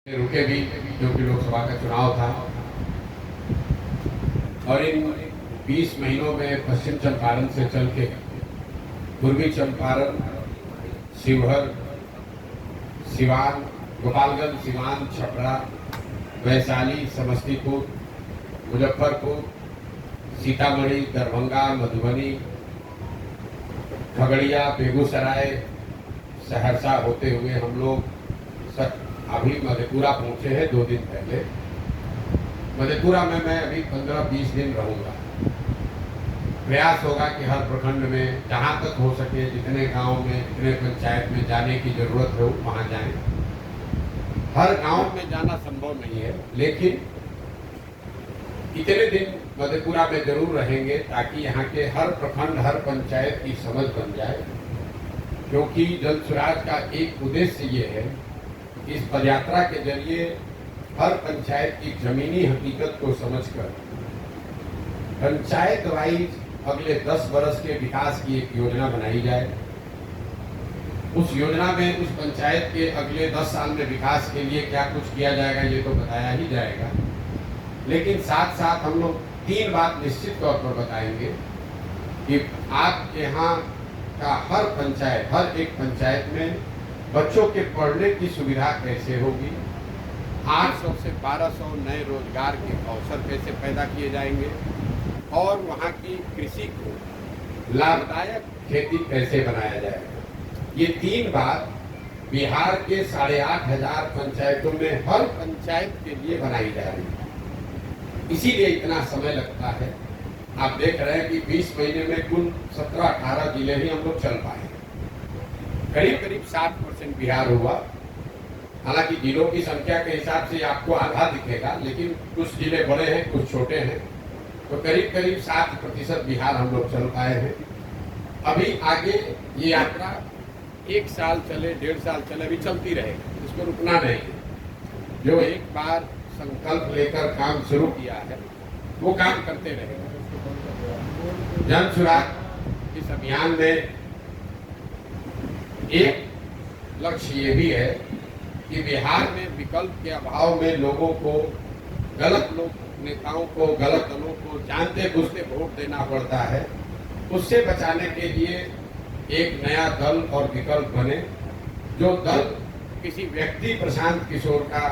रुके भी, क्योंकि लोकसभा का चुनाव था और इन 20 महीनों में पश्चिम चंपारण से चल के पूर्वी चंपारण, शिवहर, सिवान, गोपालगंज, सिवान, छपरा, वैशाली, समस्तीपुर, मुजफ्फरपुर, सीतामढ़ी, दरभंगा, मधुबनी, खगड़िया, बेगूसराय, सहरसा होते हुए हम लोग अभी मधेपुरा पहुंचे हैं 2 दिन पहले। मधेपुरा में मैं अभी 15-20 दिन रहूंगा। प्रयास होगा कि हर प्रखंड में जहां तक हो सके, जितने गांव में, जितने पंचायत में जाने की जरूरत हो वहां जाएं। हर गांव में जाना संभव नहीं है, लेकिन इतने दिन मधेपुरा में जरूर रहेंगे ताकि यहाँ के हर प्रखंड, हर पंचायत की समझ बन जाए। क्योंकि जल स्वराज का एक उद्देश्य ये है, इस पदयात्रा के जरिए हर पंचायत की जमीनी हकीकत को समझकर पंचायत वाइज अगले 10 वर्ष के विकास की एक योजना बनाई जाए। उस योजना में उस पंचायत के अगले 10 साल में विकास के लिए क्या कुछ किया जाएगा ये तो बताया ही जाएगा, लेकिन साथ साथ हम लोग 3 बात निश्चित तौर पर बताएंगे कि आप यहाँ का हर पंचायत, हर एक पंचायत में बच्चों के पढ़ने की सुविधा कैसे होगी, 800 से 1200 नए रोजगार के अवसर कैसे पैदा किए जाएंगे और वहाँ की कृषि को लाभदायक खेती कैसे बनाया जाएगा। ये 3 बात बिहार के 8,500 पंचायतों में हर पंचायत के लिए बनाई जा रही है। इसीलिए इतना समय लगता है। आप देख रहे हैं कि 20 महीने में कुल 17-18 जिले ही हम लोग चल पाए। करीब 60% बिहार हुआ। हालांकि जिलों की संख्या के हिसाब से आपको आधा दिखेगा, लेकिन कुछ जिले बड़े हैं, कुछ छोटे हैं, तो करीब 60% बिहार हम लोग चल पाए हैं। अभी आगे ये यात्रा 1 साल चले, 1.5 साल चले, अभी चलती रहेगी, इसको रुकना नहीं है। जो एक बार संकल्प लेकर काम शुरू किया है वो काम करते रहेगा। जन स्वराज इस अभियान में एक लक्ष्य ये भी है कि बिहार में विकल्प के अभाव में लोगों को, गलत नेताओं को, गलत दलों को जानते बुझते वोट देना पड़ता है। उससे बचाने के लिए एक नया दल और विकल्प बने, जो दल किसी व्यक्ति प्रशांत किशोर का,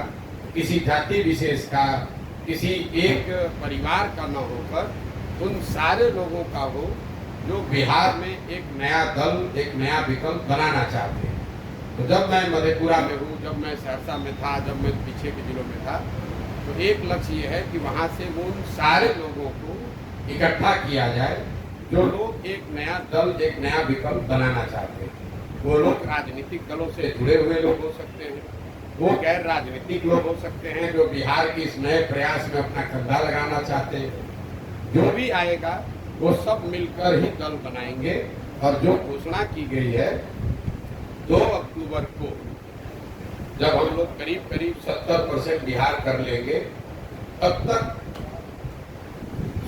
किसी जाति विशेष का, किसी एक परिवार का न होकर उन सारे लोगों का हो जो बिहार में एक नया दल, एक नया विकल्प बनाना चाहते हैं। तो जब मैं मधेपुरा में हूँ, जब मैं सहरसा में था, जब मैं पीछे के जिलों में था, तो एक लक्ष्य ये है कि वहाँ से वो उन सारे लोगों को इकट्ठा किया जाए जो लोग एक नया दल, एक नया विकल्प बनाना चाहते हैं। वो लोग राजनीतिक दलों से जुड़े हुए लोग हो सकते हैं, वो गैर राजनीतिक लोग हो सकते हैं जो बिहार के इस नए प्रयास में अपना कंधा लगाना चाहते हैं। जो भी आएगा वो सब मिलकर ही दल बनाएंगे। और जो घोषणा की गई है 2 अक्टूबर को, जब हम लोग करीब 70% बिहार कर लेंगे, तब तक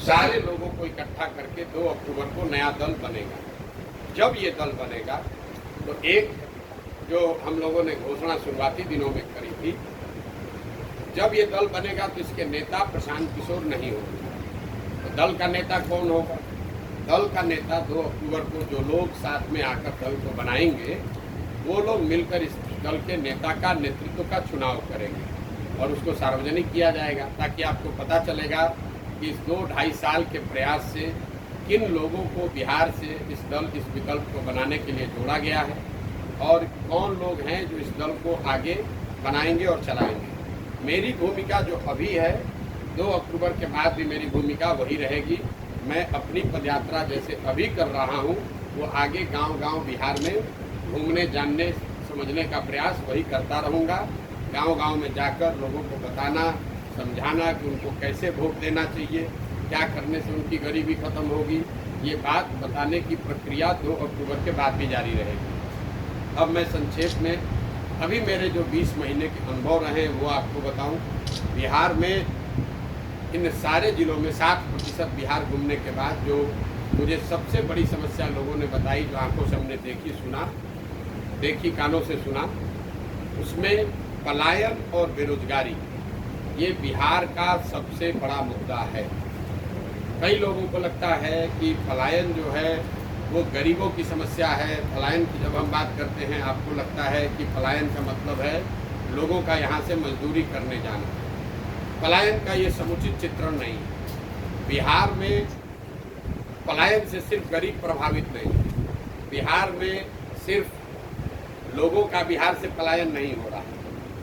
सारे लोगों को इकट्ठा करके 2 अक्टूबर को नया दल बनेगा। जब ये दल बनेगा तो एक जो हम लोगों ने घोषणा शुरुआती दिनों में करी थी, जब ये दल बनेगा तो इसके नेता प्रशांत किशोर नहीं होंगे। तो दल का नेता कौन होगा? दल का नेता 2 अक्टूबर को जो लोग साथ में आकर दल को बनाएंगे, वो लोग मिलकर इस दल के नेता का, नेतृत्व का चुनाव करेंगे और उसको सार्वजनिक किया जाएगा, ताकि आपको पता चलेगा कि इस 2-2.5 साल के प्रयास से किन लोगों को बिहार से इस दल, इस विकल्प को बनाने के लिए जोड़ा गया है और कौन लोग हैं जो इस दल को आगे बनाएंगे और चलाएंगे। मेरी भूमिका जो अभी है, 2 अक्टूबर के बाद भी मेरी भूमिका वही रहेगी। मैं अपनी पदयात्रा जैसे अभी कर रहा हूँ, वो आगे गांव-गांव बिहार में घूमने, जानने, समझने का प्रयास वही करता रहूँगा। गांव-गांव में जाकर लोगों को बताना, समझाना कि उनको कैसे वोट देना चाहिए, क्या करने से उनकी गरीबी खत्म होगी, ये बात बताने की प्रक्रिया 2 अक्टूबर के बाद भी जारी रहेगी। अब मैं संक्षेप में अभी मेरे जो 20 महीने के अनुभव रहे वो आपको बताऊं। बिहार में इन सारे जिलों में 60% बिहार घूमने के बाद जो मुझे सबसे बड़ी समस्या लोगों ने बताई, जो आंखों से हमने देखी, कानों से सुना, उसमें पलायन और बेरोजगारी ये बिहार का सबसे बड़ा मुद्दा है। कई लोगों को लगता है कि पलायन जो है वो गरीबों की समस्या है। पलायन की जब हम बात करते हैं आपको लगता है कि पलायन का मतलब है लोगों का यहाँ से मजदूरी करने जाना। पलायन का ये समुचित चित्रण नहीं है। बिहार में पलायन से सिर्फ गरीब प्रभावित नहीं है। बिहार में सिर्फ लोगों का बिहार से पलायन नहीं हो रहा।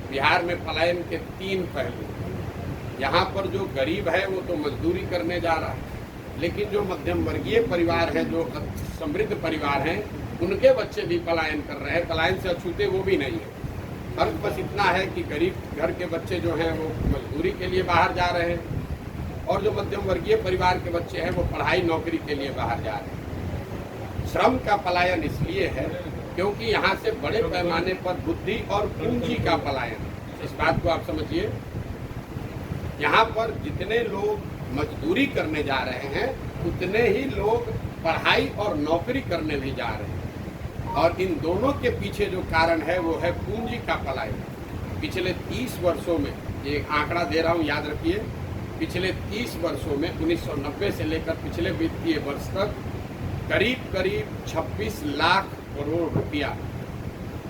बिहार में पलायन के 3 पहलू। यहाँ पर जो गरीब है वो तो मजदूरी करने जा रहा है, लेकिन जो मध्यम वर्गीय परिवार हैं, जो समृद्ध परिवार हैं, उनके बच्चे भी पलायन कर रहे हैं। पलायन से अछूते वो भी नहीं है। फर्क बस इतना है कि गरीब घर के बच्चे जो हैं वो मजदूरी के लिए बाहर जा रहे हैं और जो मध्यम वर्गीय परिवार के बच्चे हैं वो पढ़ाई नौकरी के लिए बाहर जा रहे हैं। श्रम का पलायन इसलिए है क्योंकि यहाँ से बड़े पैमाने पर बुद्धि और पूंजी का पलायन। इस बात को आप समझिए, यहाँ पर जितने लोग मजदूरी करने जा रहे हैं उतने ही लोग पढ़ाई और नौकरी करने भी जा रहे हैं, और इन दोनों के पीछे जो कारण है वो है पूंजी का पलायन। पिछले 30 वर्षों में, ये आंकड़ा दे रहा हूँ याद रखिए, पिछले 30 वर्षों में 1990 से लेकर पिछले वित्तीय वर्ष तक करीब 26 लाख करोड़ रुपया,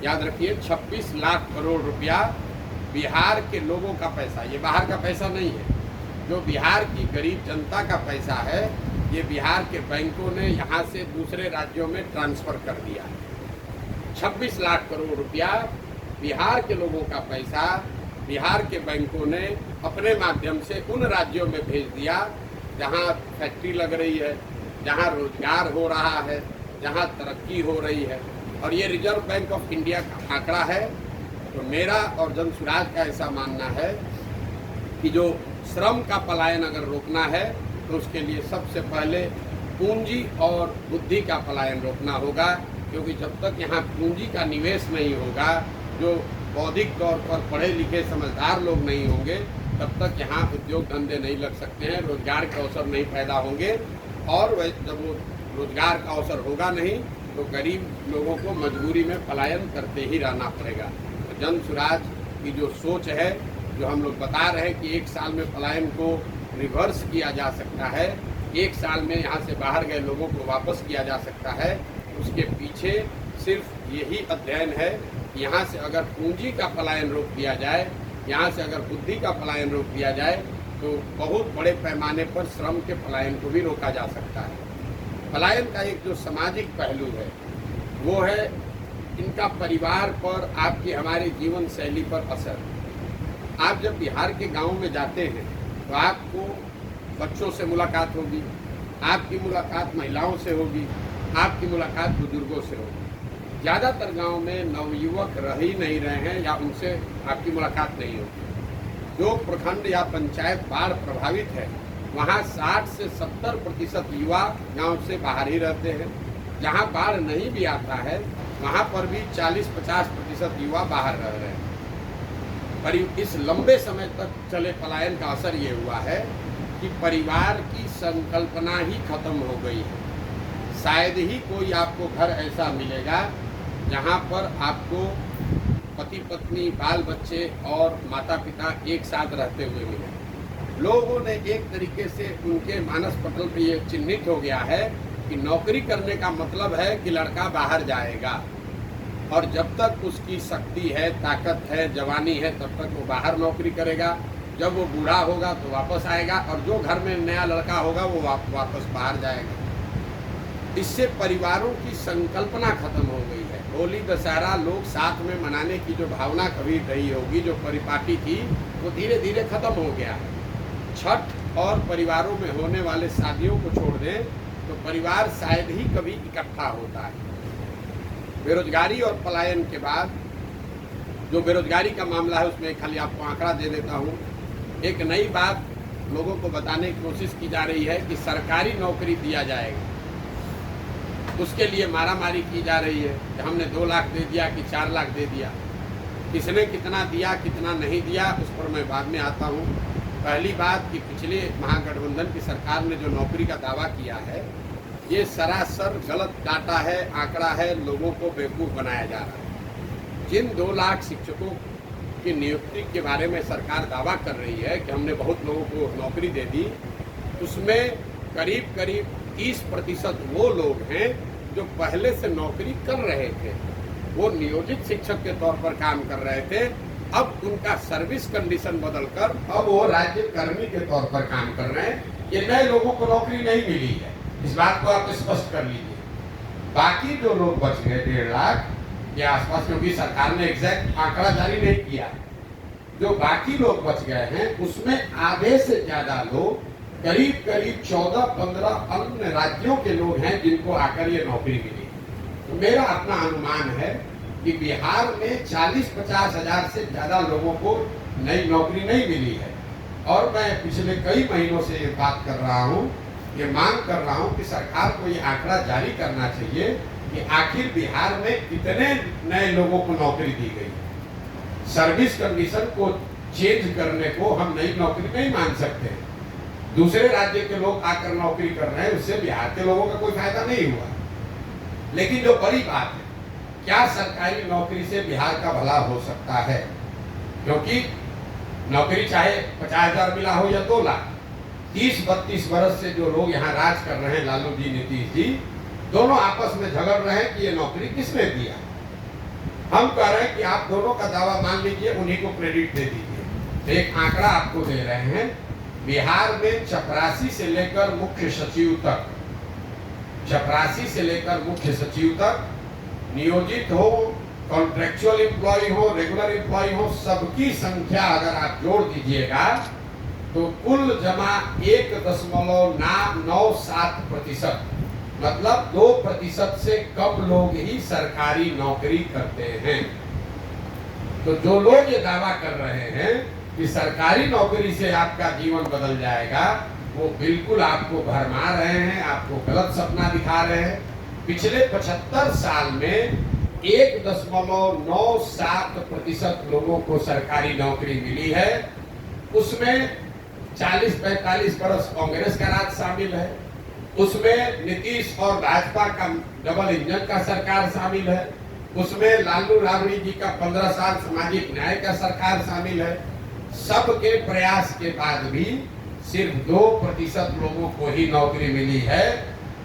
याद रखिए 26 लाख करोड़ रुपया बिहार के लोगों का पैसा, ये बाहर का पैसा नहीं है, जो बिहार की गरीब जनता का पैसा है, ये बिहार के बैंकों ने यहाँ से दूसरे राज्यों में ट्रांसफ़र कर दिया। 26 लाख करोड़ रुपया बिहार के लोगों का पैसा बिहार के बैंकों ने अपने माध्यम से उन राज्यों में भेज दिया जहाँ फैक्ट्री लग रही है, जहाँ रोजगार हो रहा है, जहाँ तरक्की हो रही है। और ये रिजर्व बैंक ऑफ इंडिया का आंकड़ा है। तो मेरा और जनसुराज का ऐसा मानना है कि जो श्रम का पलायन अगर रोकना है तो उसके लिए सबसे पहले पूंजी और बुद्धि का पलायन रोकना होगा, क्योंकि जब तक यहाँ पूंजी का निवेश नहीं होगा, जो बौद्धिक तौर पर पढ़े लिखे समझदार लोग नहीं होंगे, तब तक यहाँ उद्योग धंधे नहीं लग सकते हैं, रोजगार के अवसर नहीं पैदा होंगे। और जब वो रोजगार का अवसर होगा नहीं तो गरीब लोगों को मजबूरी में पलायन करते ही रहना पड़ेगा। तो जनसुराज की जो सोच है, जो हम लोग बता रहे हैं कि 1 साल में पलायन को रिवर्स किया जा सकता है, 1 साल में यहाँ से बाहर गए लोगों को वापस किया जा सकता है, उसके पीछे सिर्फ यही अध्ययन है कि यहाँ से अगर पूंजी का पलायन रोक दिया जाए, यहाँ से अगर बुद्धि का पलायन रोक दिया जाए, तो बहुत बड़े पैमाने पर श्रम के पलायन को भी रोका जा सकता है। पलायन का एक जो सामाजिक पहलू है वो है इनका परिवार पर, आपकी हमारी जीवन शैली पर असर। आप जब बिहार के गांव में जाते हैं तो आपको बच्चों से मुलाकात होगी, आपकी मुलाकात महिलाओं से होगी, आपकी मुलाकात बुजुर्गों से होगी। ज़्यादातर गांव में नवयुवक रह ही नहीं रहे हैं या उनसे आपकी मुलाकात नहीं होगी। जो प्रखंड या पंचायत बाढ़ प्रभावित है वहाँ 60 से 70% युवा गांव से बाहर ही रहते हैं। जहाँ बाढ़ नहीं भी आता है वहाँ पर भी 40-50% युवा बाहर रह रहे हैं। पर इस लंबे समय तक चले पलायन का असर ये हुआ है कि परिवार की संकल्पना ही खत्म हो गई है। शायद ही कोई आपको घर ऐसा मिलेगा जहाँ पर आपको पति पत्नी, बाल बच्चे और माता पिता एक साथ रहते हुए मिले। लोगों ने एक तरीके से उनके मानस पटल पे ये चिन्हित हो गया है कि नौकरी करने का मतलब है कि लड़का बाहर जाएगा, और जब तक उसकी शक्ति है, ताकत है, जवानी है, तब तक वो बाहर नौकरी करेगा। जब वो बूढ़ा होगा तो वापस आएगा, और जो घर में नया लड़का होगा वो वापस बाहर जाएगा। इससे परिवारों की संकल्पना खत्म हो गई है। होली दशहरा लोग साथ में मनाने की जो भावना कभी रही होगी, जो परिपाटी थी, वो धीरे धीरे खत्म हो गया है। छठ और परिवारों में होने वाले शादियों को छोड़ दें तो परिवार शायद ही कभी इकट्ठा होता है। बेरोजगारी और पलायन के बाद जो बेरोजगारी का मामला है उसमें खाली आपको आंकड़ा दे देता हूँ। एक नई बात लोगों को बताने की कोशिश की जा रही है कि सरकारी नौकरी दिया जाएगा, उसके लिए मारामारी की जा रही है कि हमने 2 लाख दे दिया कि 4 लाख दे दिया। किसने कितना दिया कितना नहीं दिया उस पर मैं बाद में आता हूँ। पहली बात कि पिछले महागठबंधन की सरकार ने जो नौकरी का दावा किया है ये सरासर गलत डाटा है, आंकड़ा है, लोगों को बेवकूफ़ बनाया जा रहा है। जिन 2 लाख शिक्षकों की नियुक्ति के बारे में सरकार दावा कर रही है कि हमने बहुत लोगों को नौकरी दे दी, उसमें करीब करीब 30% वो लोग हैं जो पहले से नौकरी कर रहे थे, वो नियोजित शिक्षक के तौर पर काम कर रहे थे, अब उनका सर्विस कंडीशन बदलकर अब वो राज्य कर्मी के तौर पर काम कर रहे हैं। ये नए लोगों को नौकरी नहीं मिली है, इस बात को आप स्पष्ट कर लीजिए। बाकी जो लोग बच गए 1.5 लाख के आसपास, क्योंकि सरकार ने एग्जैक्ट आंकड़ा जारी नहीं किया, जो बाकी लोग बच गए हैं उसमें आधे से ज्यादा लोग करीब करीब 14-15 अन्य राज्यों के लोग हैं जिनको आकर ये नौकरी मिली। तो मेरा अपना अनुमान है कि बिहार में 40-50 हजार से ज्यादा लोगों को नई नौकरी नहीं मिली है। और मैं पिछले कई महीनों से ये बात कर रहा हूँ, ये मांग कर रहा हूँ कि सरकार को ये आंकड़ा जारी करना चाहिए कि आखिर बिहार में कितने नए लोगों को नौकरी दी गई। सर्विस कंडीशन को चेंज करने को हम नई नौकरी नहीं मान सकते। दूसरे राज्य के लोग आकर नौकरी कर रहे हैं, उससे बिहार के लोगों का कोई फायदा नहीं हुआ। लेकिन जो बड़ी बात है, क्या सरकारी नौकरी से बिहार का भला हो सकता है? क्योंकि नौकरी चाहे 50,000 मिला हो या 2 लाख, 30-32 वर्ष से जो लोग यहाँ राज कर रहे हैं, लालू जी, नीतीश जी, दोनों आपस में झगड़ रहे हैं कि ये नौकरी किसने दिया। हम कह रहे हैं कि आप दोनों का दावा मान लीजिए, उन्हीं को क्रेडिट दे दीजिए। तो एक आंकड़ा आपको दे रहे हैं, बिहार में चपरासी से लेकर मुख्य सचिव तक, चपरासी से लेकर मुख्य सचिव तक, नियोजित हो, कॉन्ट्रेक्चुअल एम्प्लॉय हो, रेगुलर एम्प्लॉय हो, सबकी संख्या अगर आप जोड़ दीजिएगा तो कुल जमा 1.97%, मतलब 2% से कम लोग ही सरकारी नौकरी करते हैं। तो जो लोग ये दावा कर रहे हैं कि सरकारी नौकरी से आपका जीवन बदल जाएगा, वो बिल्कुल आपको भरमा रहे हैं, आपको गलत सपना दिखा रहे हैं। पिछले 75 साल में 1.97% लोगों को सरकारी नौकरी मिली है। उसमें 40-45 वर्ष कांग्रेस का राज शामिल है, उसमें नीतीश और भाजपा का डबल इंजन का सरकार शामिल है, उसमें लालू राबड़ी जी का 15 साल सामाजिक न्याय का सरकार शामिल है। सबके प्रयास के बाद भी सिर्फ 2% लोगों को ही नौकरी मिली है।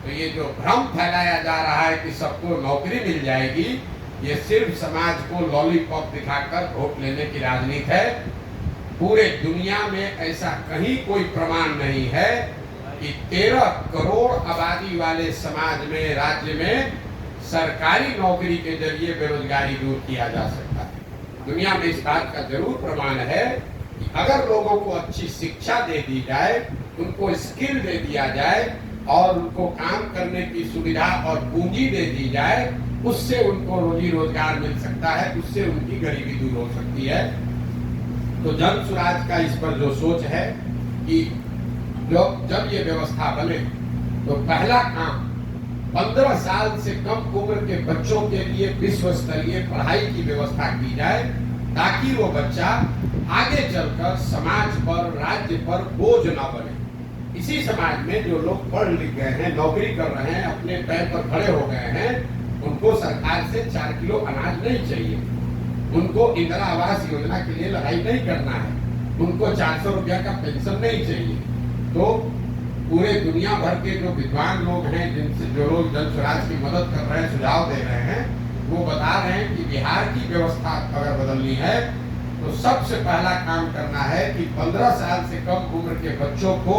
तो ये जो भ्रम फैलाया जा रहा है कि सबको नौकरी मिल जाएगी, ये सिर्फ समाज को लॉलीपॉप दिखाकर वोट लेने की राजनीति है। पूरे दुनिया में ऐसा कहीं कोई प्रमाण नहीं है कि 13 करोड़ आबादी वाले समाज में, राज्य में सरकारी नौकरी के जरिए बेरोजगारी दूर किया जा सकता है। दुनिया में इस बात का जरूर प्रमाण है कि अगर लोगों को अच्छी शिक्षा दे दी जाए, उनको स्किल दे दिया जाए और उनको काम करने की सुविधा और पूंजी दे दी जाए, उससे उनको रोजी रोजगार मिल सकता है, उससे उनकी गरीबी दूर हो सकती है। तो जन स्वराज का इस पर जो सोच है कि जब ये व्यवस्था बने तो पहला काम 15 साल से कम उम्र के बच्चों के लिए विश्व स्तरीय पढ़ाई की व्यवस्था की जाए, ताकि वो बच्चा आगे चलकर समाज पर, राज्य पर बोझ न बने। इसी समाज में जो लोग पढ़ लिख गए हैं, नौकरी कर रहे हैं, अपने पैर पर खड़े हो गए हैं, उनको सरकार से 4 किलो अनाज नहीं चाहिए, उनको इंदिरा आवास योजना के लिए लड़ाई नहीं करना है, उनको 400 रुपया का पेंशन नहीं चाहिए। तो पूरे दुनिया भर के जो विद्वान लोग हैं, जिनसे जो लोग जन स्वराज की मदद कर रहे हैं, सुझाव दे रहे हैं, वो बता रहे हैं कि बिहार की व्यवस्था अगर बदलनी है तो सबसे पहला काम करना है कि 15 साल से कम उम्र के बच्चों को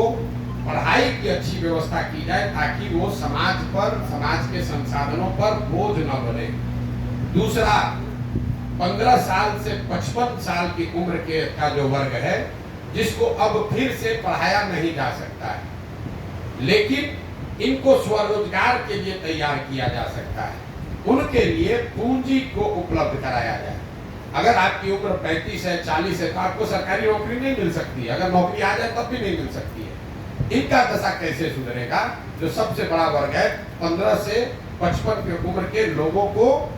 पढ़ाई की अच्छी व्यवस्था की जाए, ताकि वो समाज पर, समाज के संसाधनों पर बोझ न बने। दूसरा, 15 साल से 55 साल की उम्र के का जो वर्ग है, जिसको अब फिर से पढ़ाया नहीं जा सकता है, लेकिन इनको स्वरोजगार के लिए तैयार किया जा सकता है, उनके लिए पूंजी को उपलब्ध कराया जाए। अगर आपकी उम्र 35 है, 40 है, तो आपको सरकारी नौकरी नहीं मिल सकती। अगर नौकरी आ जाए तब भी नहीं मिल सकती है। इनका दशा कैसे सुधरेगा? जो सबसे बड़ा वर्ग है, 15 से 55 की उम्र के लोगों को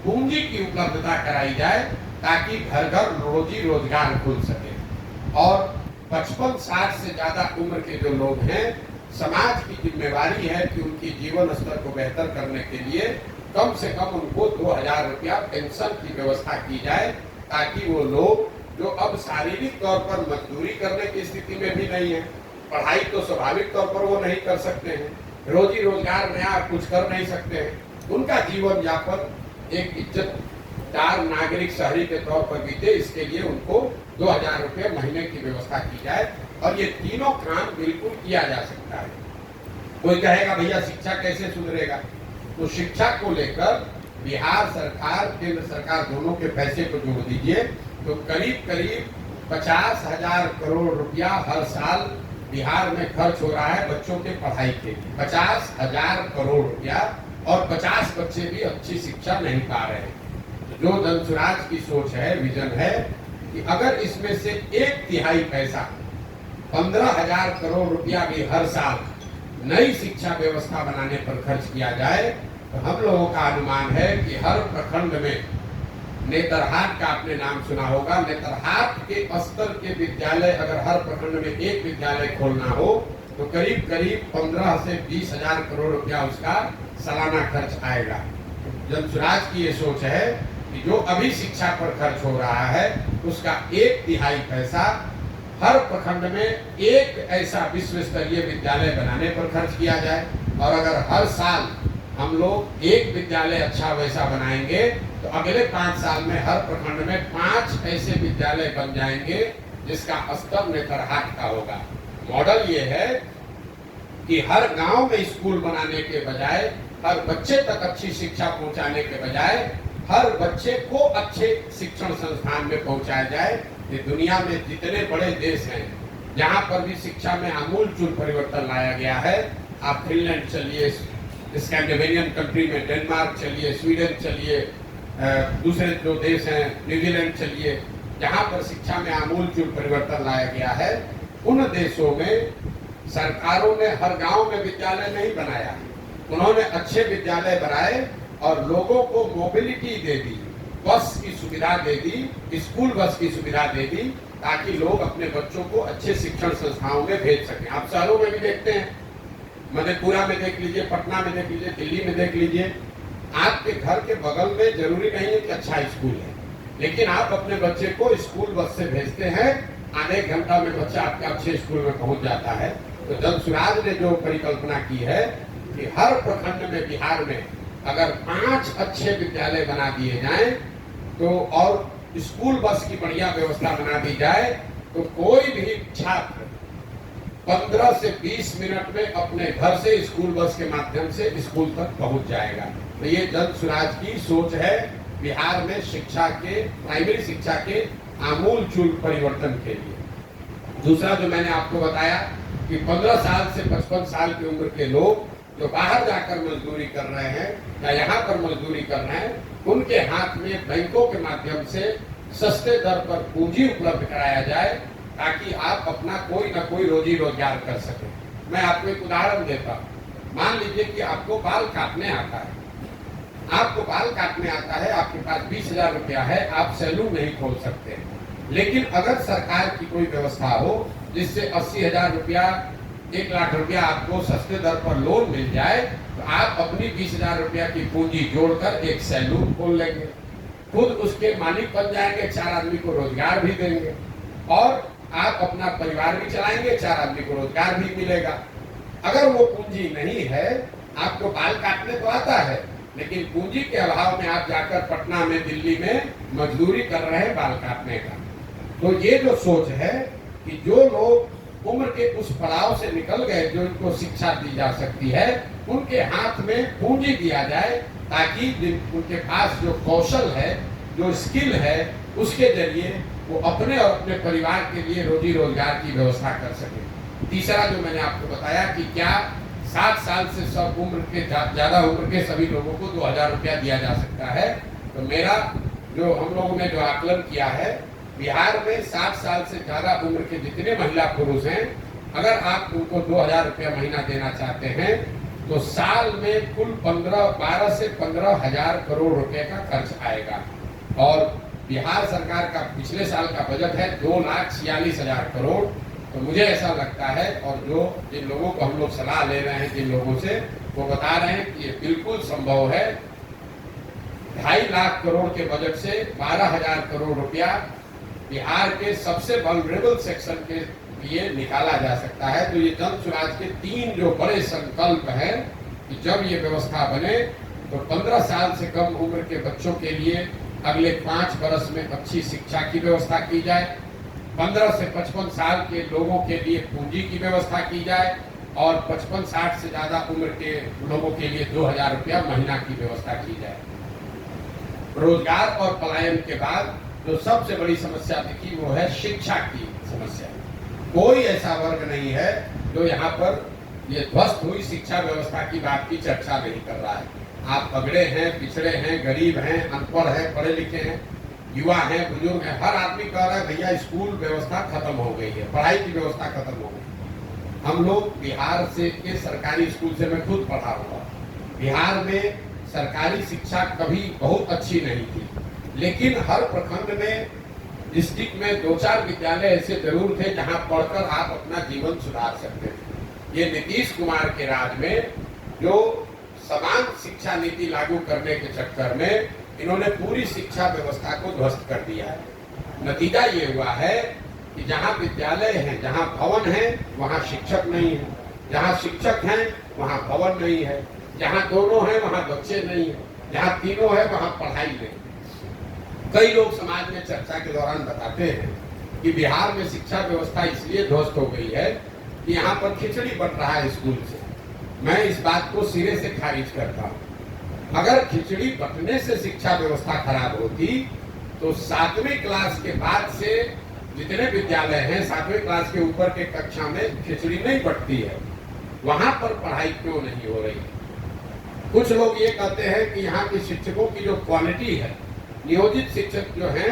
पूंजी की उपलब्धता कराई जाए, ताकि घर घर रोजी रोजगार खुल सके। और 55-60 से ज्यादा उम्र के जो लोग हैं, समाज की जिम्मेवारी है कि उनकी जीवन स्तर को बेहतर करने के लिए कम से कम उनको 2000 रुपया पेंशन की व्यवस्था की जाए, ताकि वो लोग जो अब शारीरिक तौर पर मजदूरी करने की स्थिति में भी नहीं है, पढ़ाई तो स्वाभाविक तौर पर वो नहीं कर सकते हैं, रोजी रोजगार नया कुछ कर नहीं सकते हैं, उनका जीवन यापन एक इज्जतदार नागरिक शहरी के तौर पर बीते, इसके लिए उनको 2000 रुपये महीने की व्यवस्था की जाए। और ये तीनों काम बिल्कुल किया जा सकता है। कोई कहेगा भैया शिक्षा कैसे सुधरेगा, तो शिक्षा को लेकर बिहार सरकार केंद्र सरकार दोनों के पैसे को जोड़ दीजिए तो करीब करीब 50,000 करोड़ रुपया हर साल बिहार में खर्च हो रहा है बच्चों के पढ़ाई के लिए। 50,000 करोड़ रुपया, और 50 बच्चे भी अच्छी शिक्षा नहीं पा रहे हैं। जो धनसुराज की सोच है, विजन है कि अगर इसमें से 1/3 पैसा 15,000 करोड़ रुपया भी हर साल नई शिक्षा व्यवस्था बनाने पर खर्च किया जाए तो हम लोगों का अनुमान है कि हर प्रखंड में, नेतरहाट का आपने नाम सुना होगा, नेतरहाट के स्तर के विद्यालय अगर हर प्रखंड में एक विद्यालय खोलना हो तो करीब करीब 15 से 20,000 करोड़ रुपया उसका सालाना खर्च आएगा। धनसुराज की ये सोच है कि जो अभी शिक्षा पर खर्च हो रहा है उसका 1/3 पैसा हर प्रखंड में एक ऐसा विश्व स्तरीय विद्यालय बनाने पर खर्च किया जाए। और अगर हर साल हम लोग एक विद्यालय अच्छा वैसा बनाएंगे तो अगले 5 साल में हर प्रखंड में 5 ऐसे विद्यालय बन जाएंगे जिसका स्तर नेतरहाट का होगा। मॉडल ये है कि हर गांव में स्कूल बनाने के बजाय, हर बच्चे तक अच्छी शिक्षा पहुंचाने के बजाय हर बच्चे को अच्छे शिक्षण संस्थान में पहुंचाया जाए। ये दुनिया में जितने बड़े देश हैं जहां पर भी शिक्षा में आमूलचूल परिवर्तन लाया गया है, आप फिनलैंड चलिए, स्कैंडिनेवियन कंट्री में डेनमार्क चलिए, स्वीडन चलिए, दूसरे जो देश हैं न्यूजीलैंड चलिए, जहां पर शिक्षा में आमूलचूल परिवर्तन लाया गया है, उन देशों में सरकारों ने हर गांव में विद्यालय नहीं बनाया, उन्होंने अच्छे विद्यालय बनाए और लोगों को मोबिलिटी दे दी, बस की सुविधा दे दी, स्कूल बस की सुविधा दे दी, ताकि लोग अपने बच्चों को अच्छे शिक्षण संस्थाओं में भेज सकें। आप शहरों में भी देखते हैं, मधेपुरा में देख लीजिए, पटना में देख लीजिए, दिल्ली में देख लीजिए, आपके घर के बगल में जरूरी नहीं है कि अच्छा स्कूल है, लेकिन आप अपने बच्चे को स्कूल बस से भेजते हैं, आधे घंटा में बच्चा आपके अच्छे स्कूल में पहुंच जाता है। तो धनसुराज ने जो परिकल्पना की है कि हर प्रखंड में बिहार में अगर 5 अच्छे विद्यालय बना दिए जाएं तो और स्कूल बस की बढ़िया व्यवस्था बना दी जाए तो कोई भी छात्र 15 से 20 मिनट में अपने घर से स्कूल बस के माध्यम से स्कूल तक पहुंच जाएगा। तो ये धनसुराज की सोच है बिहार में शिक्षा के, प्राइमरी शिक्षा के आमूलचूल परिवर्तन के लिए। दूसरा जो मैंने आपको बताया कि 15 साल से 55 साल की उम्र के लोग जो बाहर जाकर मजदूरी कर रहे हैं या यहाँ पर मजदूरी कर रहे हैं, उनके हाथ में बैंकों के माध्यम से सस्ते दर पर पूंजी उपलब्ध कराया जाए ताकि आप अपना कोई ना कोई रोजी रोजगार कर सकें। मैं आपको एक उदाहरण देता हूँ। मान लीजिए कि आपको बाल काटने आता है, आपको बाल काटने आता है, आपके पास 20,000 रुपया है, आप सैलून नहीं खोल सकते, लेकिन अगर सरकार की कोई व्यवस्था हो जिससे 80,000 रुपया, 1 लाख रुपया आपको सस्ते दर पर लोन मिल जाए तो आप अपनी 20,000 रुपया की पूंजी जोड़कर एक सैलून खोल लेंगे, खुद उसके मालिक बन जाएंगे, 4 आदमी को रोजगार भी देंगे और आप अपना परिवार भी चलाएंगे, 4 आदमी को रोजगार भी मिलेगा। अगर वो पूंजी नहीं है, आपको बाल काटने तो आता है लेकिन पूंजी के अभाव में आप जाकर पटना में, दिल्ली में मजदूरी कर रहे हैं बाल काटने का। तो ये जो सोच है कि जो लोग उम्र के उस पड़ाव से निकल गए जो इनको शिक्षा दी जा सकती है, उनके हाथ में पूंजी दिया जाए ताकि उनके पास जो कौशल है, जो स्किल है, उसके जरिए वो अपने और अपने परिवार के लिए रोजी रोजगार की व्यवस्था कर सके। तीसरा जो मैंने आपको बताया कि क्या 60 साल से सब उम्र के ज्यादा उम्र के सभी लोगों को 2,000 रुपया दिया जा सकता है। तो मेरा जो हम लोगों ने जो आकलन किया है, बिहार में 60 साल से ज्यादा उम्र के जितने महिला पुरुष हैं, अगर आप उनको 2,000 रुपया महीना देना चाहते हैं तो साल में कुल 12 से 15,000 करोड़ रुपए का खर्च आएगा। और बिहार सरकार का पिछले साल का बजट है 2,46,000 करोड़। तो मुझे ऐसा लगता है, और जो जिन लोगों को हम लोग सलाह ले रहे हैं जिन लोगों से, वो बता रहे हैं कि ये बिल्कुल संभव है। 2.5 लाख करोड़ के बजट से 12,000 करोड़ रुपया बिहार के सबसे वल्नरेबल सेक्शन के लिए निकाला जा सकता है। तो ये जन स्वराज के 3 जो बड़े संकल्प हैं कि जब ये व्यवस्था बने तो 15 साल से कम उम्र के बच्चों के लिए अगले 5 वर्ष में अच्छी शिक्षा की व्यवस्था की जाए, 15 से 55 साल के लोगों के लिए पूंजी की व्यवस्था की जाए और 55-60 से ज्यादा उम्र के लोगों के लिए 2000 रुपया महीना की व्यवस्था की जाए। रोजगार और पलायन के बाद जो सबसे बड़ी समस्या दिखी वो है शिक्षा की समस्या। कोई ऐसा वर्ग नहीं है जो यहाँ पर ये ध्वस्त हुई शिक्षा व्यवस्था की बात की चर्चा नहीं कर रहा है। आप अगड़े हैं, पिछड़े हैं, गरीब हैं, अनपढ़ हैं, पढ़े लिखे हैं, युवा हैं, बुजुर्ग हैं, हर आदमी कह रहा है भैया स्कूल व्यवस्था खत्म हो गई है, पढ़ाई की व्यवस्था खत्म हो गई। हम लोग बिहार से के सरकारी स्कूल से मैं खुद पढ़ा हुआ। बिहार में सरकारी शिक्षा कभी बहुत अच्छी नहीं थी, लेकिन हर प्रखंड में, डिस्ट्रिक्ट में 2-4 विद्यालय ऐसे जरूर थे जहां पढ़कर आप अपना जीवन सुधार सकते थे। ये नीतीश कुमार के राज में जो समान शिक्षा नीति लागू करने के चक्कर में इन्होंने पूरी शिक्षा व्यवस्था को ध्वस्त कर दिया है। नतीजा ये हुआ है कि जहां विद्यालय है, जहां भवन है, वहां शिक्षक नहीं है, जहां शिक्षक हैं वहां भवन नहीं है, जहां दोनों हैं वहां बच्चे नहीं है, जहां तीनों है वहां पढ़ाई नहीं। कई लोग समाज में चर्चा के दौरान बताते हैं कि बिहार में शिक्षा व्यवस्था इसलिए ध्वस्त हो गई है कि यहाँ पर खिचड़ी बट रहा है स्कूल से। मैं इस बात को सिरे से खारिज करता हूँ। अगर खिचड़ी बटने से शिक्षा व्यवस्था खराब होती तो 7वीं क्लास के बाद से जितने विद्यालय हैं 7वीं क्लास के ऊपर के कक्षा में खिचड़ी नहीं बटती है, वहां पर पढ़ाई क्यों नहीं हो रही? कुछ लोग ये कहते हैं कि यहाँ के शिक्षकों की जो क्वालिटी है, नियोजित शिक्षक जो हैं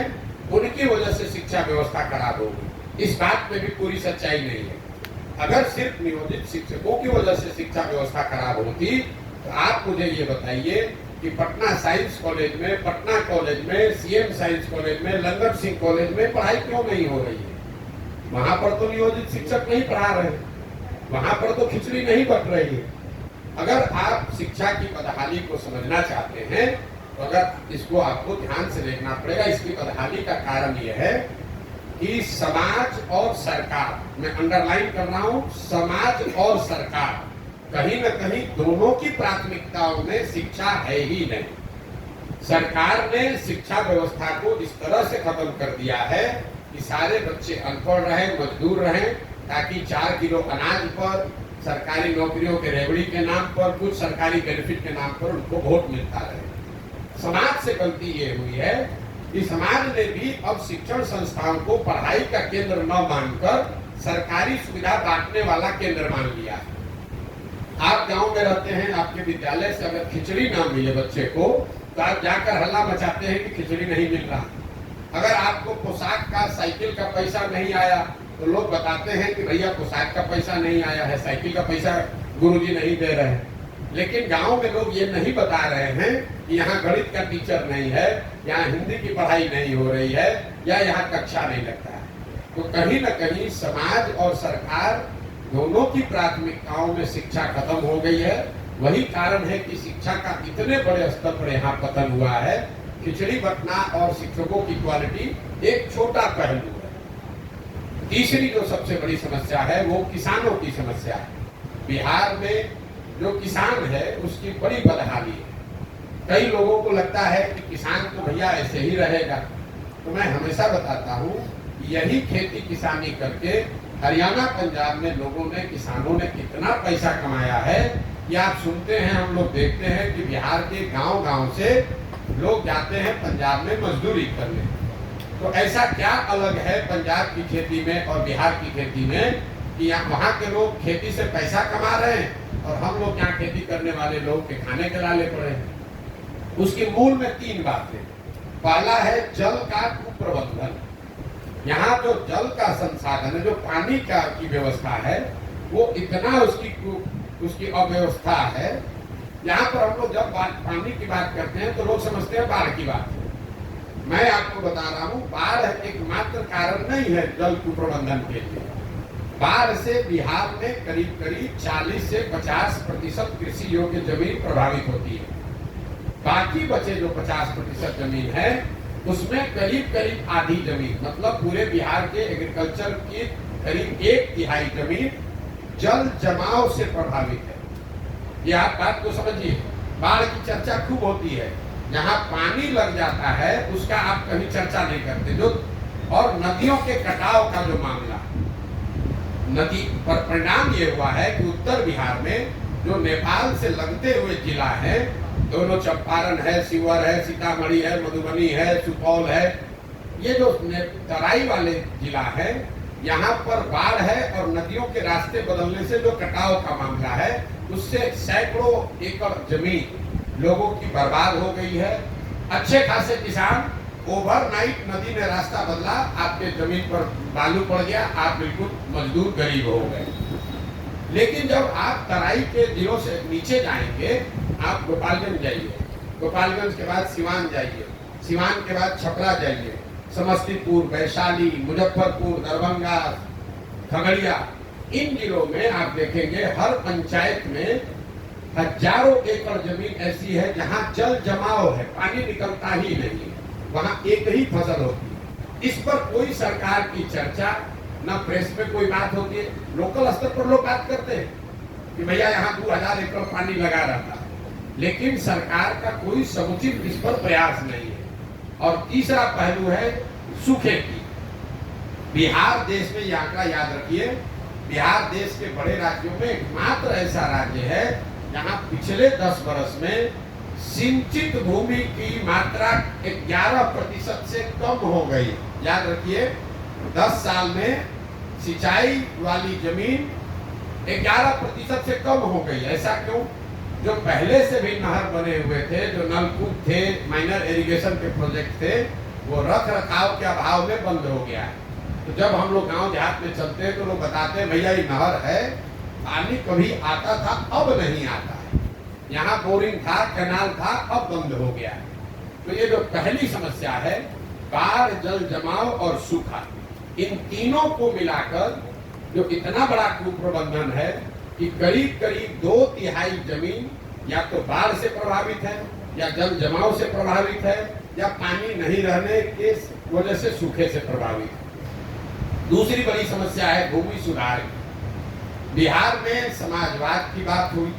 उनकी वजह से शिक्षा व्यवस्था खराब होगी। इस बात में भी पूरी सच्चाई नहीं है। अगर सिर्फ नियोजित शिक्षकों की वजह से शिक्षा व्यवस्था खराब होती तो आप मुझे ये बताइए कि पटना साइंस कॉलेज में, पटना कॉलेज में, सीएम साइंस कॉलेज में, लंगर सिंह कॉलेज में पढ़ाई क्यों नहीं हो रही है? वहां पर तो नियोजित शिक्षक नहीं पढ़ा रहे, वहां पर तो खिचड़ी नहीं बट रही है। अगर आप शिक्षा की बदहाली को समझना चाहते हैं तो अगर इसको आपको ध्यान से देखना पड़ेगा। इसकी बदहाली का कारण यह है कि समाज और सरकार, मैं अंडरलाइन कर रहा हूं, समाज और सरकार कहीं न कहीं दोनों की प्राथमिकताओं में शिक्षा है ही नहीं। सरकार ने शिक्षा व्यवस्था को इस तरह से खत्म कर दिया है कि सारे बच्चे अनपढ़ रहे, मजदूर रहें, ताकि 4 किलो अनाज पर, सरकारी नौकरियों के रेवड़ी के नाम पर, कुछ सरकारी बेनिफिट के नाम पर उनको वोट मिलता रहे। समाज से गलती ये हुई है कि समाज ने भी अब शिक्षण संस्थाओं को पढ़ाई का केंद्र न मानकर सरकारी सुविधा बांटने वाला केंद्र मान लिया है। आप गांव में रहते हैं, आपके विद्यालय से अगर खिचड़ी ना मिले बच्चे को तो आप जाकर हल्ला मचाते हैं कि खिचड़ी नहीं मिल रहा। अगर आपको पोशाक का, साइकिल का पैसा नहीं आया तो लोग बताते हैं कि भैया पोशाक का पैसा नहीं आया है, साइकिल का पैसा गुरुजी नहीं दे रहे हैं। लेकिन गांव में लोग ये नहीं बता रहे हैं कि यहाँ गणित का टीचर नहीं है, यहाँ हिंदी की पढ़ाई नहीं हो रही है, या यहाँ कक्षा नहीं लगता है। तो कहीं न कहीं समाज और सरकार दोनों की प्राथमिकताओं में शिक्षा खत्म हो गई है। वही कारण है कि शिक्षा का इतने बड़े स्तर पर यहाँ पतन हुआ है। खिचड़ी बंटना और शिक्षकों की क्वालिटी एक छोटा पहलू है। तीसरी जो सबसे बड़ी समस्या है वो किसानों की समस्या है। बिहार में जो किसान है उसकी बड़ी बदहाली है। कई लोगों को लगता है कि किसान तो भैया ऐसे ही रहेगा। तो मैं हमेशा बताता हूँ यही खेती किसानी करके हरियाणा, पंजाब में लोगों ने, किसानों ने कितना पैसा कमाया है कि आप सुनते हैं, हम लोग देखते हैं कि बिहार के गांव-गांव से लोग जाते हैं पंजाब में मजदूरी करने। तो ऐसा क्या अलग है पंजाब की खेती में और बिहार की खेती में कि वहाँ के लोग खेती से पैसा कमा रहे हैं और हम लोग यहाँ खेती करने वाले लोग के खाने के लाले पड़े हैं। उसके मूल में 3 बातें। पहला है जल का कुप्रबंधन। यहाँ जो जल का संसाधन है, जो पानी का की व्यवस्था है, वो इतना उसकी अव्यवस्था है। यहाँ पर हम लोग जब पानी की बात करते हैं तो लोग समझते हैं बाढ़ की बात है। मैं आपको बता रहा हूँ बाढ़ एकमात्र कारण नहीं है जल कुप्रबंधन के लिए। बाढ़ से बिहार में करीब करीब 40 से 50% कृषि योग्य जमीन प्रभावित होती है। बाकी बचे जो 50% जमीन है उसमें करीब करीब आधी जमीन, मतलब पूरे बिहार के एग्रीकल्चर की करीब 1/3 जमीन जल जमाव से प्रभावित है। ये आप बात को समझिए। बाढ़ की चर्चा खूब होती है, जहाँ पानी लग जाता है उसका आप कहीं चर्चा नहीं करते। जो और नदियों के कटाव का जो मामला, नदी पर परिणाम ये हुआ है कि उत्तर बिहार में जो नेपाल से लगते हुए जिला है, दोनों चंपारण है, शिवहर है, सीतामढ़ी है, मधुबनी है, सुपौल है, ये जो तराई वाले जिला है, यहाँ पर बाढ़ है और नदियों के रास्ते बदलने से जो कटाव का मामला है, उससे सैकड़ों एकड़ जमीन लोगों की बर्बाद हो गई है। अच्छे खासे किसान, ओवरनाइट नदी ने रास्ता बदला, आपके जमीन पर बालू पड़ गया, आप बिल्कुल मजदूर गरीब हो गए। लेकिन जब आप तराई के जिलों से नीचे जाएंगे, आप गोपालगंज जाइए, गोपालगंज के बाद सिवान जाइए, सिवान के बाद छपरा जाइए, समस्तीपुर, वैशाली, मुजफ्फरपुर, दरभंगा, खगड़िया, इन जिलों में आप देखेंगे हर पंचायत में हजारों एकड़ जमीन ऐसी है जहां जल जमाव है, पानी निकलता ही नहीं है, वहां एक ही फसल होती है। इस पर कोई सरकार की चर्चा, न प्रेस में कोई बात होती है। लोकल स्तर पर लोग बात करते हैं कि भैया यहाँ 2000 एकड़ पानी लगा रहता है, लेकिन सरकार का कोई समुचित इस पर प्रयास नहीं है। और तीसरा पहलू है सूखे की। बिहार देश में यह आंकड़ा याद रखिए, बिहार देश के बड़े राज्यों में एकमात्र ऐसा राज्य है जहां पिछले 10 वर्ष में सिंचित भूमि की मात्रा 11% से कम हो गई। याद रखिए, 10 साल में सिंचाई वाली जमीन 11% से कम हो गई। ऐसा क्यों? जो पहले से भी नहर बने हुए थे, जो नलकूप थे, माइनर इरिगेशन के प्रोजेक्ट थे, वो रख रखाव के अभाव में बंद हो गया है। तो जब हम लोग गांव देहात में चलते हैं तो लोग बताते हैं भैया ये नहर है, पानी कभी आता था, अब नहीं आता है, यहाँ बोरिंग था, कैनाल था, अब बंद हो गया है। तो ये जो पहली समस्या है, बाढ़, जल जमाव और सूखा, इन तीनों को मिलाकर जो इतना बड़ा कुप्रबंधन है कि करीब करीब 2/3 जमीन या तो बाढ़ से प्रभावित है, या जल जमाव से प्रभावित है, या पानी नहीं रहने के वजह से सूखे से प्रभावित है। दूसरी बड़ी समस्या है भूमि सुधार की। बिहार में समाजवाद की बात हुई,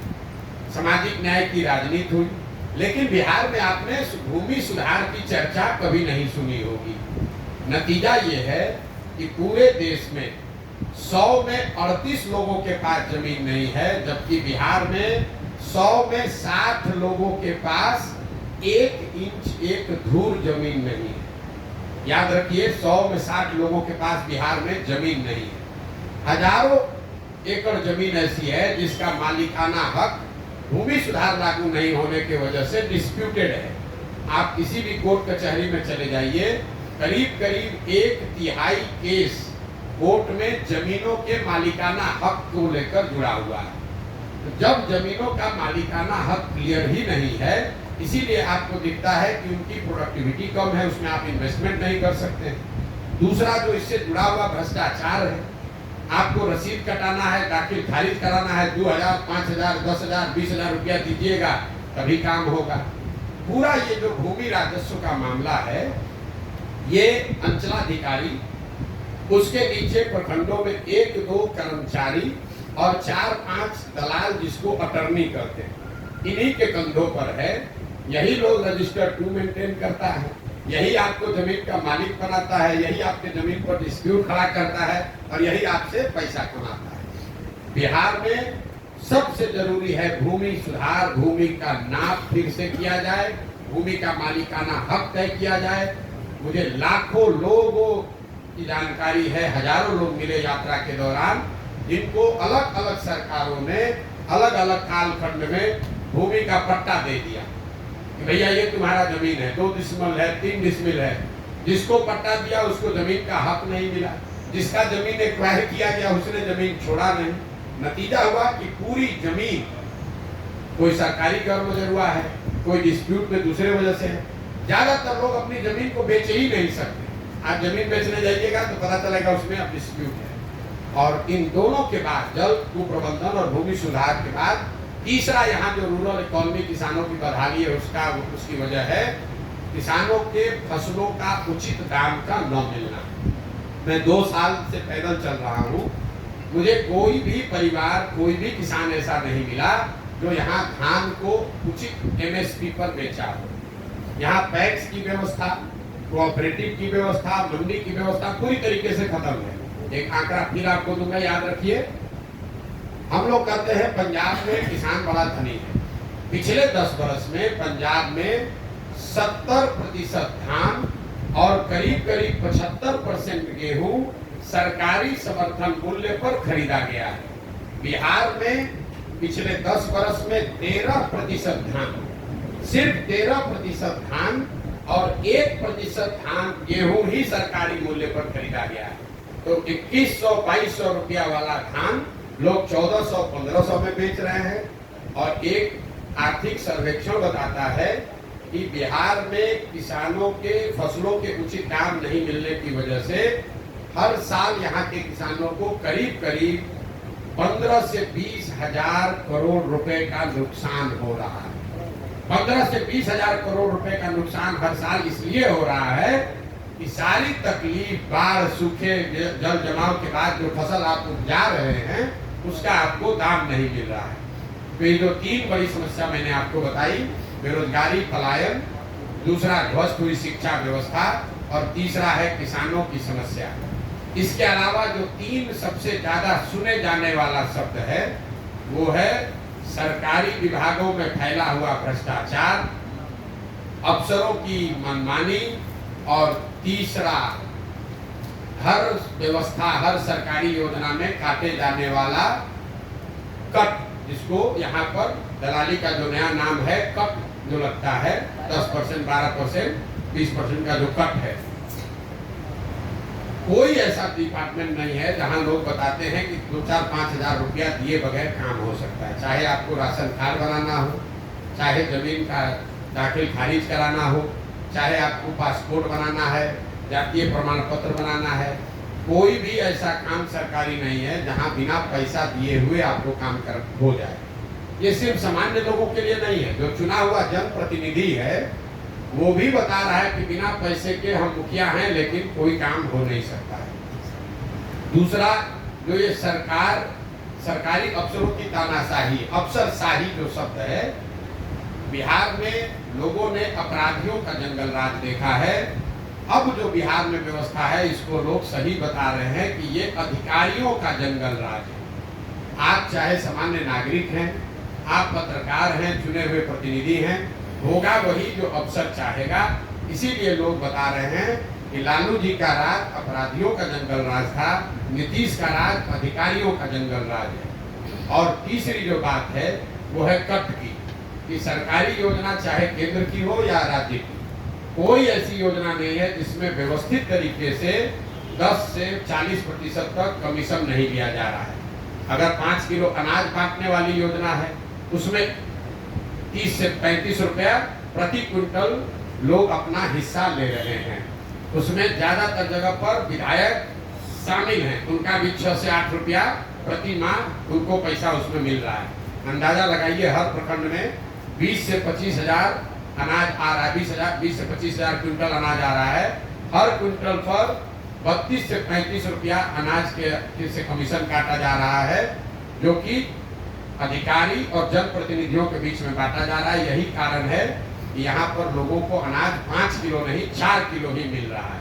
सामाजिक न्याय की राजनीति हुई, लेकिन बिहार में आपने भूमि सुधार की चर्चा कभी नहीं सुनी होगी। नतीजा ये है कि पूरे देश में 100 में 38 लोगों के पास जमीन नहीं है, जबकि बिहार में 100 में 60 लोगों के पास 1 इंच 1 धूर जमीन नहीं है। याद रखिए, 100 में 60 लोगों के पास बिहार में जमीन नहीं है। हजारों एकड़ जमीन ऐसी है जिसका मालिकाना हक भूमि सुधार लागू नहीं होने की वजह से डिस्प्यूटेड है। आप किसी भी कोर्ट कचहरी में चले जाइए, करीब करीब 1/3 केस कोर्ट में जमीनों के मालिकाना हक को लेकर जुड़ा हुआ है। तो जब जमीनों का मालिकाना हक क्लियर ही नहीं है, इसीलिए आपको दिखता है कि उनकी प्रोडक्टिविटी कम है, उसमें आप इन्वेस्टमेंट नहीं कर सकते। दूसरा जो इससे जुड़ा हुआ भ्रष्टाचार है, आपको रसीद कटाना है, दाखिल खारिज कराना है, 2000, 5000, 10,000, 20,000 रुपया दीजिएगा तभी काम होगा। पूरा ये जो भूमि राजस्व का मामला है, ये अंचलाधिकारी, उसके नीचे प्रखंडों में 1-2 कर्मचारी और 4-5 दलाल जिसको अटर्नी करते हैं, इन्हीं के कंधों पर है। यही लोग रजिस्टर 2 मेंटेन करता है, यही आपको जमीन का मालिक बनाता है, यही आपके जमीन पर डिस्प्यूट खड़ा करता है और यही आपसे पैसा कमाता है। बिहार में सबसे जरूरी है भूमि सुधार, भूमि का नाप फिर से किया जाए, भूमि का मालिकाना हक तय किया जाए। मुझे लाखों लोगों की जानकारी है, हजारों लोग मिले यात्रा के दौरान, जिनको अलग अलग सरकारों ने अलग अलग कालखंड में भूमि का पट्टा दे दिया कि भैया ये तुम्हारा जमीन है, 2 डिसमिल है, 3 डिसमिल है। जिसको पट्टा दिया उसको जमीन का हक नहीं मिला, जिसका जमीन एक्वायर किया गया उसने जमीन छोड़ा नहीं। नतीजा हुआ कि पूरी जमीन, कोई सरकारी कर्म हुआ है, कोई डिस्प्यूट में दूसरे वजह से है। ज्यादातर लोग अपनी जमीन को बेच ही नहीं सकते। आप जमीन बेचने जाइएगा तो पता चलेगा उसमें अब डिस्प्यूट है। और इन दोनों के बाद, जल कुप्रबंधन और भूमि सुधार के बाद, तीसरा यहाँ जो रूरल इकोनॉमी, किसानों की बदहाली है, उसकी वजह है किसानों के फसलों का उचित दाम का न मिलना। मैं 2 साल से पैदल चल रहा हूँ, मुझे कोई भी परिवार, कोई भी किसान ऐसा नहीं मिला जो यहाँ धान को उचित एमएसपी पर बेचा हो। यहाँ पैक्स की व्यवस्था, कोऑपरेटिव की व्यवस्था, मंडी की व्यवस्था पूरी तरीके से खत्म है। एक आंकड़ा फिर आपको दूंगा, याद रखिए। हम लोग कहते हैं पंजाब में किसान बड़ा धनी है। पिछले 10 वर्ष में पंजाब में 70% धान और करीब करीब 75% गेहूं सरकारी समर्थन मूल्य पर खरीदा गया है। बिहार में पिछले 10 वर्ष में 13% धान, सिर्फ 13% धान और 1% धान गेहूं ही सरकारी मूल्य पर खरीदा गया है। तो 2100-2200 रुपया वाला धान लोग 1400-1500 में बेच रहे हैं। और एक आर्थिक सर्वेक्षण बताता है कि बिहार में किसानों के फसलों के उचित दाम नहीं मिलने की वजह से हर साल यहाँ के किसानों को करीब करीब 15 से 20 हजार करोड़ रुपए का नुकसान हो रहा है। 15 से 20 हजार करोड़ रुपए का नुकसान हर साल इसलिए हो रहा है कि सारी तकलीफ, बाढ़, सूखे, जल जमाव के बाद जो फसल आप उपजा रहे हैं उसका आपको दाम नहीं मिल रहा है। तो ये जो 3 बड़ी समस्या मैंने आपको बताई, बेरोजगारी, पलायन, दूसरा ध्वस्त हुई शिक्षा व्यवस्था और तीसरा है किसानों की समस्या। इसके अलावा जो 3 सबसे ज्यादा सुने जाने वाला शब्द है वो है सरकारी विभागों में फैला हुआ भ्रष्टाचार, अफसरों की मनमानी और तीसरा हर व्यवस्था, हर सरकारी योजना में काटे जाने वाला कट, जिसको यहाँ पर दलाली का जो नया नाम है कट जो लगता है, 10%, 12%, 20% का जो कट है। कोई ऐसा डिपार्टमेंट नहीं है जहां लोग बताते हैं कि 2-4-5 हजार रुपया दिए बगैर काम हो सकता है। चाहे आपको राशन कार्ड बनाना हो, चाहे जमीन का दाखिल खारिज कराना हो, चाहे आपको पासपोर्ट बनाना है, जातीय प्रमाण पत्र बनाना है, कोई भी ऐसा काम सरकारी नहीं है जहां बिना पैसा दिए हुए आपको काम हो जाए। ये सिर्फ सामान्य लोगों के लिए नहीं है। जो चुना हुआ जनप्रतिनिधि है वो भी बता रहा है कि बिना पैसे के हम मुखिया हैं लेकिन कोई काम हो नहीं सकता है। दूसरा, जो ये सरकारी अफसरों की तानाशाही, अफसरशाही जो शब्द है, बिहार में लोगों ने अपराधियों का जंगल राज देखा है। अब जो बिहार में व्यवस्था है इसको लोग सही बता रहे हैं कि ये अधिकारियों का जंगल राज है। आप चाहे सामान्य नागरिक हैं, आप पत्रकार हैं, चुने हुए प्रतिनिधि हैं, होगा वही जो अफसर चाहेगा। इसीलिए लोग बता रहे हैं कि लालू जी का राज अपराधियों का जंगल राज था, नीतीश का राज अधिकारियों का जंगल राज है। और तीसरी जो बात है वो है कट की, कि सरकारी योजना चाहे केंद्र की हो या राज्य की, कोई ऐसी योजना नहीं है जिसमें व्यवस्थित तरीके से 10 से 40% तक कमीशन नहीं लिया जा रहा है। अगर 5 किलो अनाज बांटने वाली योजना है उसमें 30 से 35 रुपया प्रति क्विंटल लोग अपना हिस्सा ले रहे हैं। उसमें ज्यादातर जगह पर विधायक शामिल हैं, उनका भी 6 से 8 रुपया प्रति माह उनको पैसा उसमें मिल रहा है। अंदाजा लगाइए, हर प्रखंड में 20 से 25 हजार अनाज आ रहा है, 20 से 25 हजार क्विंटल अनाज आ रहा है। हर क्विंटल पर 32 से 35 रुपया अनाज के से कमीशन काटा जा रहा है, जो कि अधिकारी और जनप्रतिनिधियों के बीच में बांटा जा रहा है। यही कारण है कि यहाँ पर लोगों को अनाज 5 किलो नहीं 4 किलो ही मिल रहा है।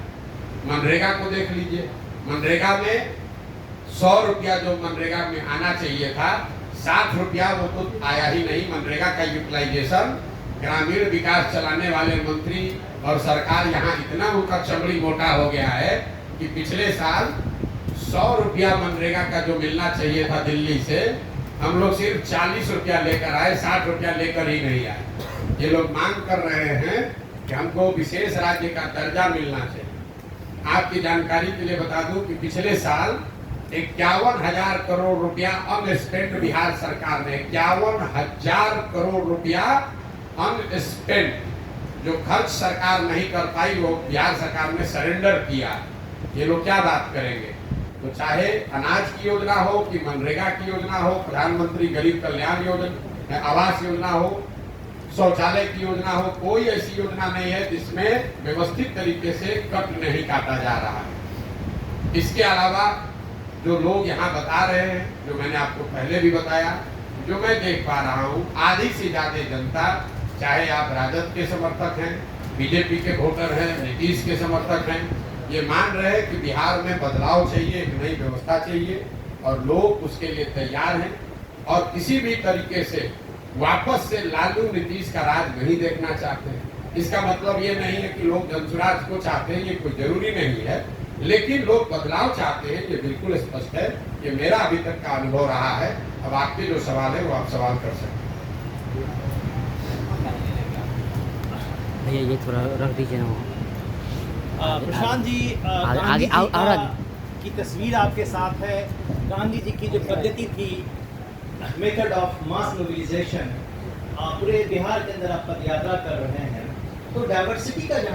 मनरेगा को देख लीजिए, मनरेगा में 100 रुपया जो मनरेगा में आना चाहिए था, 60 रुपया वो तो आया ही नहीं। मनरेगा का यूटिलाइजेशन, ग्रामीण विकास चलाने वाले मंत्री और सरकार यहाँ इतना उनका चमड़ी मोटा हो गया है कि पिछले साल 100 रुपया मनरेगा का जो मिलना चाहिए था दिल्ली से, हम लोग सिर्फ 40 रुपया लेकर आए, 60 रुपया लेकर ही नहीं आए। ये लोग मांग कर रहे हैं कि हमको विशेष राज्य का दर्जा मिलना चाहिए। आपकी जानकारी के लिए बता दूं कि पिछले साल 51,000 करोड़ रुपया अनस्पेंड बिहार सरकार ने, 51,000 करोड़ रुपया अनस्पेंड, जो खर्च सरकार नहीं कर पाई वो बिहार सरकार ने सरेंडर किया। ये लोग क्या बात करेंगे? तो चाहे अनाज की योजना हो कि मनरेगा की योजना हो, प्रधानमंत्री गरीब कल्याण योजना, आवास योजना हो, शौचालय की योजना हो, कोई ऐसी योजना नहीं है जिसमें व्यवस्थित तरीके से कट नहीं काटा जा रहा है। इसके अलावा जो लोग यहाँ बता रहे हैं, जो मैंने आपको पहले भी बताया, जो मैं देख पा रहा हूँ, आधी से ज्यादा जनता, चाहे आप राजद के समर्थक हैं, बीजेपी के वोटर हैं, नीतीश के समर्थक हैं, ये मान रहे हैं कि बिहार में बदलाव चाहिए, एक नई व्यवस्था चाहिए और लोग उसके लिए तैयार हैं और किसी भी तरीके से वापस से लालू नीतीश का राज नहीं देखना चाहते हैं। इसका मतलब ये नहीं है कि लोग जनसुराज को चाहते हैं, ये कोई जरूरी नहीं है, लेकिन लोग बदलाव चाहते हैं, ये बिल्कुल स्पष्ट है। ये मेरा अभी तक का अनुभव रहा है। अब आपके जो सवाल है वो आप सवाल कर सकते हैं। भैया ये थोड़ा रख दीजिए ना। प्रशांत जी, आगे की तस्वीर आपके साथ है। गांधी जी की जो पद्धति थी, मेथड ऑफ मास मोबिलाइजेशन, पूरे बिहार के अंदर आप पद यात्रा कर रहे हैं, तो डाइवर्सिटी का